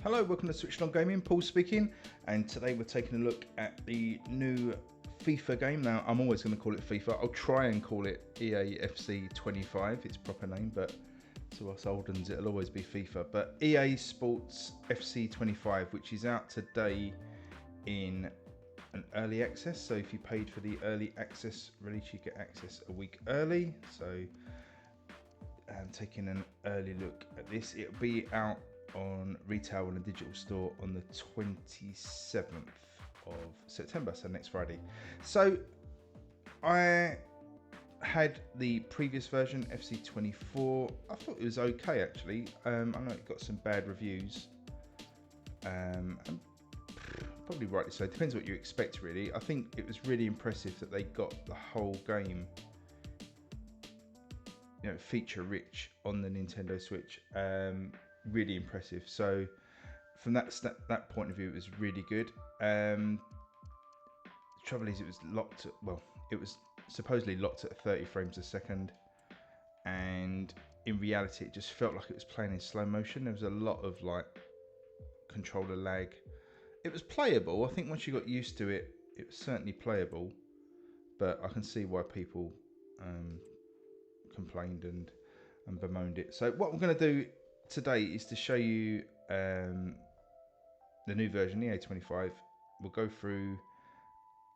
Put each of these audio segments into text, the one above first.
Hello, welcome to SwitchedOn Gaming, Paul speaking, and today we're taking a look at the new FIFA game. Now, I'm always going to call it FIFA. I'll try and call it EAFC25, its proper name, but to us old ones it'll always be FIFA. But EA Sports FC25, which is out today in an early access. So if you paid for the early access release, you get access a week early. So taking an early look at this, it'll be out on retail and a digital store on the 27th of September, so next Friday. So I had the previous version, FC24. I thought it was okay actually. I know it got some bad reviews, and probably rightly so. It depends what you expect really. I think it was really impressive that they got the whole game, you know, feature rich on the Nintendo Switch. Really impressive. So from that point of view, it was really good. The trouble is, it was locked at, well, it was supposedly locked at 30 frames a second, and in reality it just felt like it was playing in slow motion. There was a lot of like controller lag. It was playable. I think once you got used to it, it was certainly playable, but I can see why people complained and bemoaned it. So what I'm going to do today is to show you the new version, EA25. We'll go through,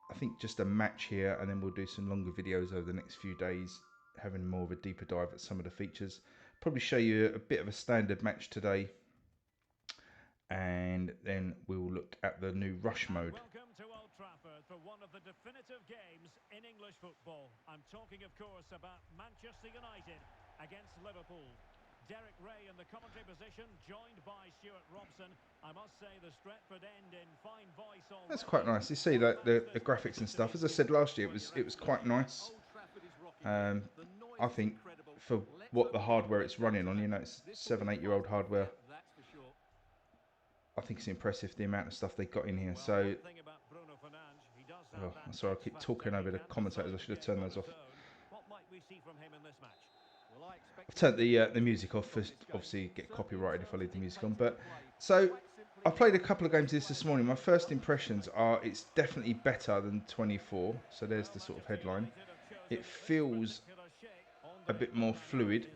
I think, just a match here, and then we'll do some longer videos over the next few days, having more of a deeper dive at some of the features. Probably show you a bit of a standard match today, and then we'll look at the new rush mode. Welcome to Old Trafford for one of the definitive games in English football. I'm talking, of course, about Manchester United against Liverpool. Derek Ray in the commentary position, joined by Stuart Robson. I must say the Stretford end in fine voice already. That's quite nice. You see like the graphics and stuff. As I said last year, it was quite nice. I think for what the hardware it's running on, you know, it's 7-8-year-old hardware. I think it's impressive the amount of stuff they got in here. So, oh, sorry, I keep talking over the commentators. I should have turned those off. I've turned the music off, first, obviously get copyrighted if I leave the music on. But so I played a couple of games of this morning. My first impressions are it's definitely better than 24. So there's the sort of headline. It feels a bit more fluid.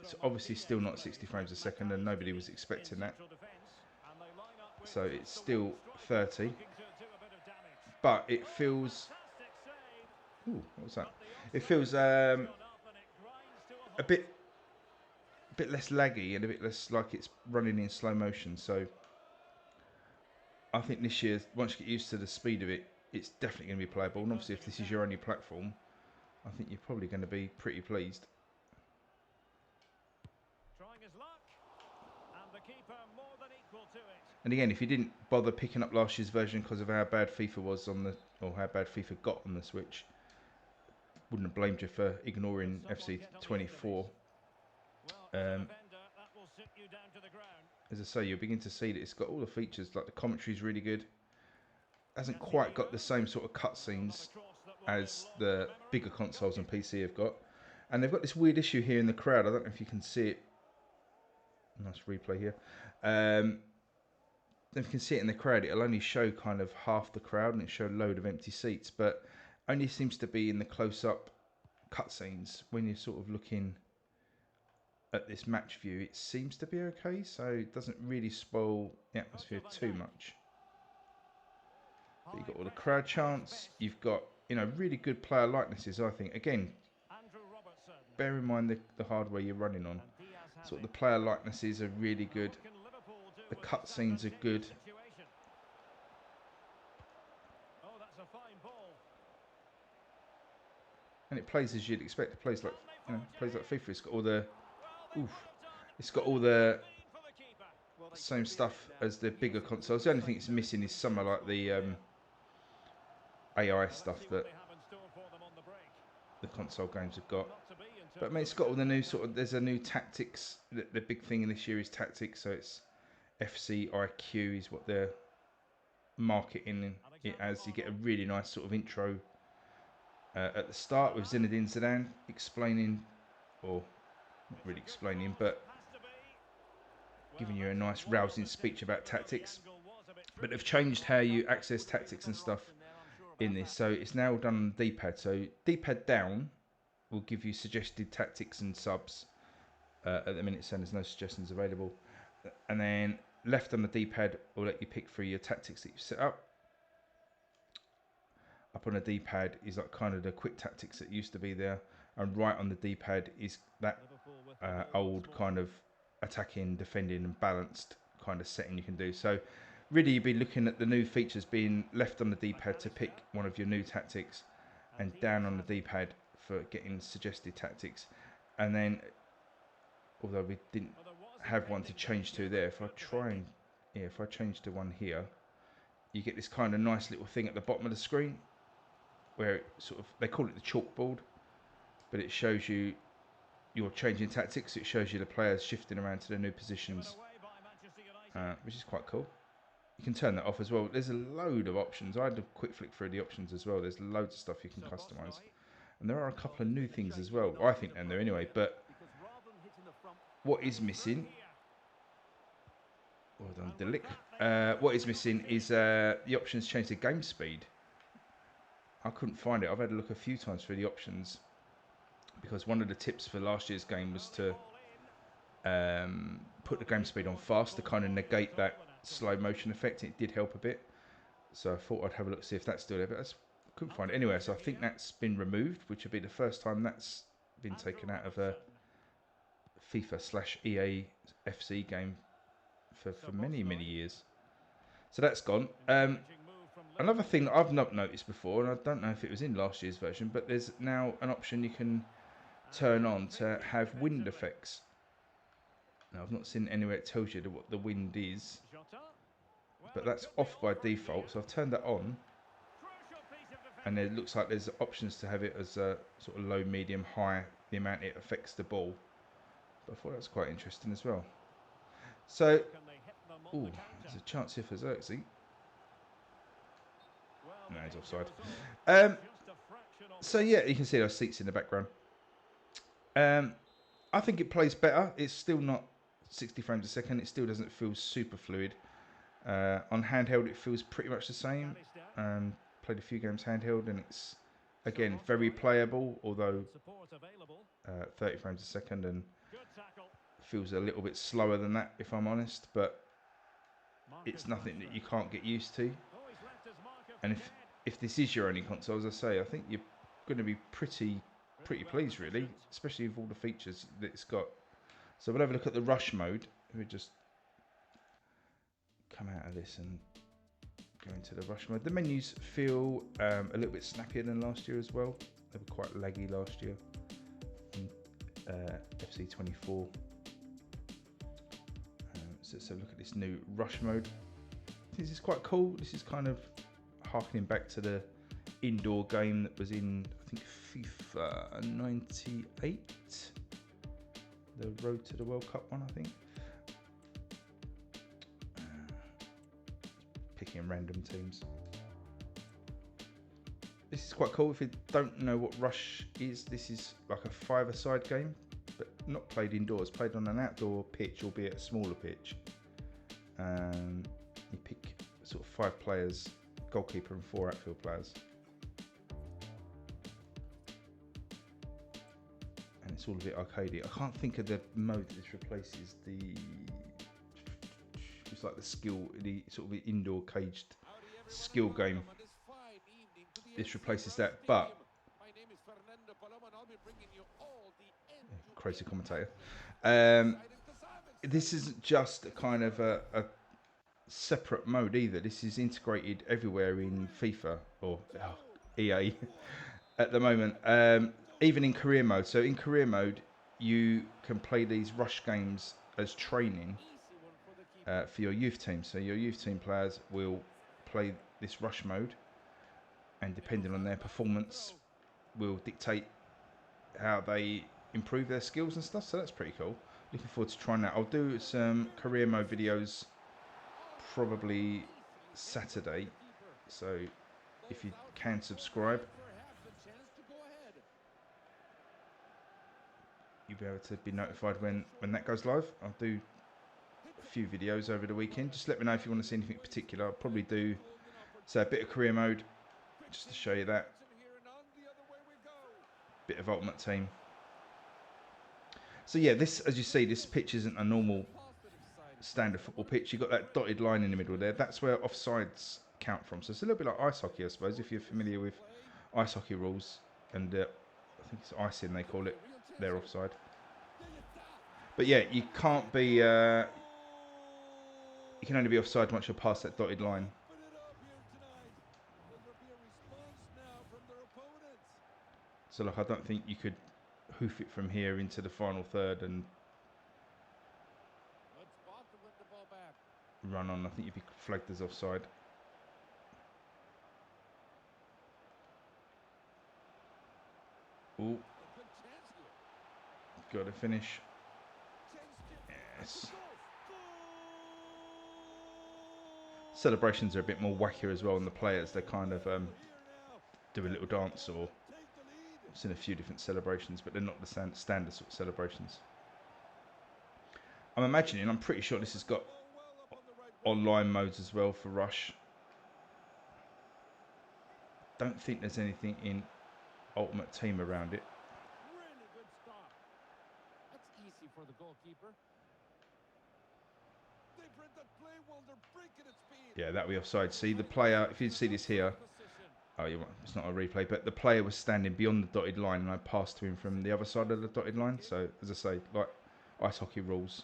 It's obviously still not 60 frames a second, and nobody was expecting that. So it's still 30, but it feels. Ooh, what was that? It feels a bit less laggy and a bit less like it's running in slow motion. So I think this year, once you get used to the speed of it, it's definitely going to be playable. And obviously, if this is your only platform, I think you're probably going to be pretty pleased. And again, if you didn't bother picking up last year's version because of how bad FIFA was on the, or how bad FIFA got on the Switch, wouldn't have blamed you for ignoring FC24. As I say, you'll begin to see that it's got all the features. Like the commentary is really good. Hasn't quite got the same sort of cutscenes as the bigger consoles and PC have got. And they've got this weird issue here in the crowd. I don't know if you can see it. Nice replay here. If you can see it in the crowd, it'll only show kind of half the crowd and it show a load of empty seats, but only seems to be in the close-up cutscenes. When you're sort of looking at this match view, it seems to be okay, so it doesn't really spoil the atmosphere too much. But you've got all the crowd chants. You've got, you know, really good player likenesses, I think. Again, bear in mind the hardware you're running on. Sort of the player likenesses are really good. The cutscenes are good. And it plays as you'd expect. It plays like, you know, plays like FIFA. It's got all the, it's got all the same stuff as the bigger consoles. The only thing it's missing is some of like the AI stuff that the console games have got. But I mean, it's got all the new sort of. There's a new tactics. The big thing in this year is tactics. So it's FCIQ is what they're marketing it as. You get a really nice sort of intro at the start with Zinedine Zidane explaining, or not really explaining, but giving you a nice rousing speech about tactics. But they've changed how you access tactics and stuff in this. So it's now done on the D-pad. So D-pad down will give you suggested tactics and subs. At the minute, saying there's no suggestions available. And then left on the D-pad will let you pick through your tactics that you've set up. Up on the D-pad is like kind of the quick tactics that used to be there. And right on the D-pad is that old kind of attacking, defending and balanced kind of setting you can do. So really you'd be looking at the new features being left on the D-pad to pick one of your new tactics, and down on the D-pad for getting suggested tactics. And then, although we didn't have one to change to there, if I change to one here, you get this kind of nice little thing at the bottom of the screen where it sort of, they call it the chalkboard, but it shows you you're changing tactics. It shows you the players shifting around to the new positions, which is quite cool. You can turn that off as well. There's a load of options. I had a quick flick through the options as well. There's loads of stuff you can customise. And there are a couple of new things as well. I think they're new anyway, but what is missing... Well done, Dillick. What is missing is the options change the game speed. I couldn't find it. I've had a look a few times through the options, because one of the tips for last year's game was to put the game speed on fast to kind of negate that slow motion effect. It did help a bit, so I thought I'd have a look, see if that's still there, but I couldn't find it anywhere. So I think that's been removed, which would be the first time that's been taken out of a FIFA/EAFC game for many years. So that's gone. Another thing that I've not noticed before, and I don't know if it was in last year's version, but there's now an option you can turn on to have wind effects. Now, I've not seen anywhere it tells you what the wind is, but that's off by default, so I've turned that on, and it looks like there's options to have it as a sort of low, medium, high, the amount it affects the ball. But I thought that was quite interesting as well. So, ooh, there's a chance here for Xerxes. No, he's offside. So yeah, you can see those seats in the background. I think it plays better. It's still not 60 frames a second. It still doesn't feel super fluid. On handheld, it feels pretty much the same. Played a few games handheld, and it's again very playable, although 30 frames a second, and feels a little bit slower than that, if I'm honest. But it's nothing that you can't get used to. And if this is your only console, as I say, I think you're going to be pretty pleased, really, especially with all the features that it's got. So we'll have a look at the rush mode. We'll just come out of this and go into the rush mode. The menus feel a little bit snappier than last year as well. They were quite laggy last year in FC24. So let's have a look at this new rush mode. This is quite cool. This is kind of harkening back to the indoor game that was in, I think, FIFA 98, the Road to the World Cup one, I think. Picking random teams. This is quite cool. If you don't know what Rush is, this is like a five-a-side game, but not played indoors, played on an outdoor pitch, albeit a smaller pitch. You pick sort of 5 players, goalkeeper and 4 outfield players. And it's all a bit arcadey. I can't think of the mode that this replaces. It's like the skill, the sort of the indoor caged skill game. This replaces that, but crazy commentator. This isn't just a kind of a separate mode either. This is integrated everywhere in FIFA or EA at the moment, even in career mode. So in career mode, you can play these rush games as training for your youth team. So your youth team players will play this rush mode, and depending on their performance will dictate how they improve their skills and stuff. So that's pretty cool. Looking forward to trying that. I'll do some career mode videos probably Saturday, so if you can subscribe, you'll be able to be notified when that goes live. I'll do few videos over the weekend. Just let me know if you want to see anything particular. I'll probably do, say, a bit of career mode, just to show you that. Bit of Ultimate Team. So yeah, this, as you see, this pitch isn't a normal standard football pitch. You've got that dotted line in the middle there. That's where offsides count from. So it's a little bit like ice hockey, I suppose, if you're familiar with ice hockey rules. And I think it's icing they call it. They're offside. But yeah, you can't be... you can only be offside once you're past that dotted line. So like, I don't think you could hoof it from here into the final third and run on. I think you'd be flagged as offside. Ooh. Got to finish. Yes. Celebrations are a bit more wackier as well on the players. They kind of do a little dance, or I've seen a few different celebrations, but they're not the standard sort of celebrations. I'm pretty sure this has got online modes as well for Rush. Don't think there's anything in Ultimate Team around it. Really good stop. That's easy for the goalkeeper. They've read that play while they're breaking its speed. Yeah, that'll be offside. See, the player, if you see this here, oh, it's not a replay, but the player was standing beyond the dotted line and I passed to him from the other side of the dotted line. So, as I say, like ice hockey rules.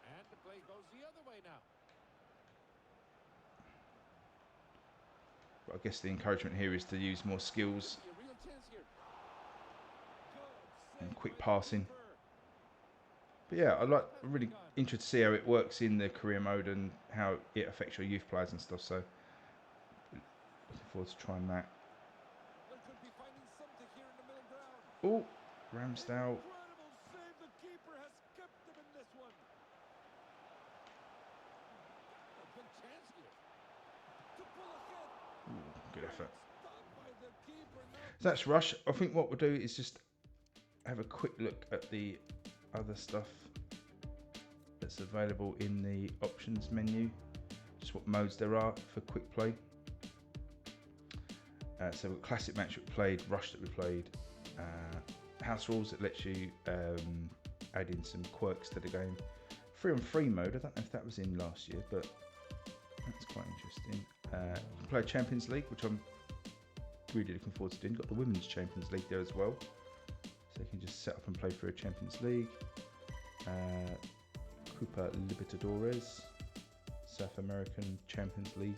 And the play goes the other way now. But I guess the encouragement here is to use more skills and quick passing. But yeah, I'm really interested to see how it works in the career mode and how it affects your youth players and stuff. So, looking forward to trying that. Oh, Ramsdale. Ooh, good effort. So that's Rush. I think what we'll do is just have a quick look at the other stuff that's available in the options menu. Just what modes there are for quick play. So we've got classic match that we played, Rush that we played, house rules that lets you add in some quirks to the game. 3-on-3 mode, I don't know if that was in last year, but that's quite interesting. You can play Champions League, which I'm really looking forward to doing. Got the Women's Champions League there as well. So you can just set up and play for a Champions League. Copa Libertadores, South American Champions League.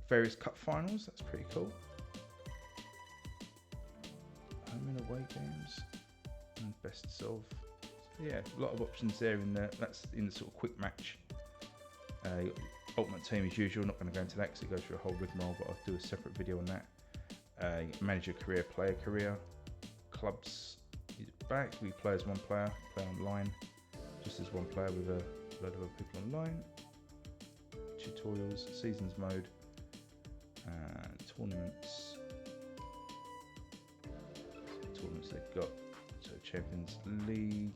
Various cup finals, that's pretty cool. Home and away games. And best of. So yeah, a lot of options there in there. That's in the sort of quick match. Ultimate Team as usual, not going to go into that because it goes through a whole rigmarole, but I'll do a separate video on that. Manage your career, play a career. Clubs is back. We play as one player, play online, just as one player with a load of other people online. Tutorials, seasons mode, tournaments. Tournaments they've got. So Champions League,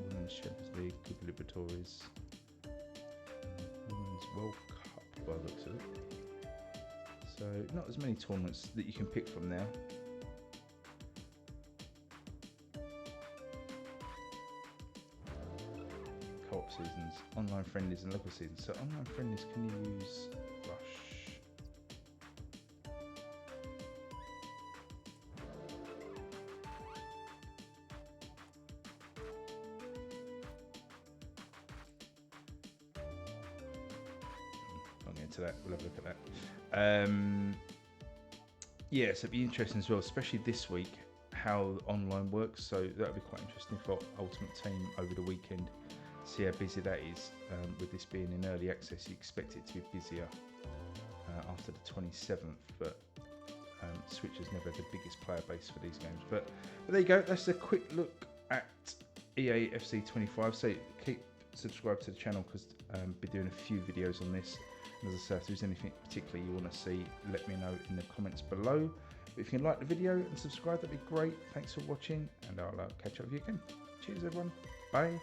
Women's Champions League, Copa Libertadores, Women's World Cup by the looks of it. So not as many tournaments that you can pick from now. Co-op seasons, online friendlies and local seasons. So online friendlies, can you use Rush? I'll get into that, we'll have a look at that. Yeah, so it'd be interesting as well, especially this week, how online works. So that'll be quite interesting for Ultimate Team over the weekend. See how busy that is. With this being in early access, you expect it to be busier after the 27th, but Switch has never had the biggest player base for these games. But there you go, that's a quick look at EAFC25. So keep subscribed to the channel because I'll be doing a few videos on this. And as I say, if there's anything particularly you want to see, let me know in the comments below. But if you can like the video and subscribe, that'd be great. Thanks for watching, and I'll catch up with you again. Cheers everyone, bye.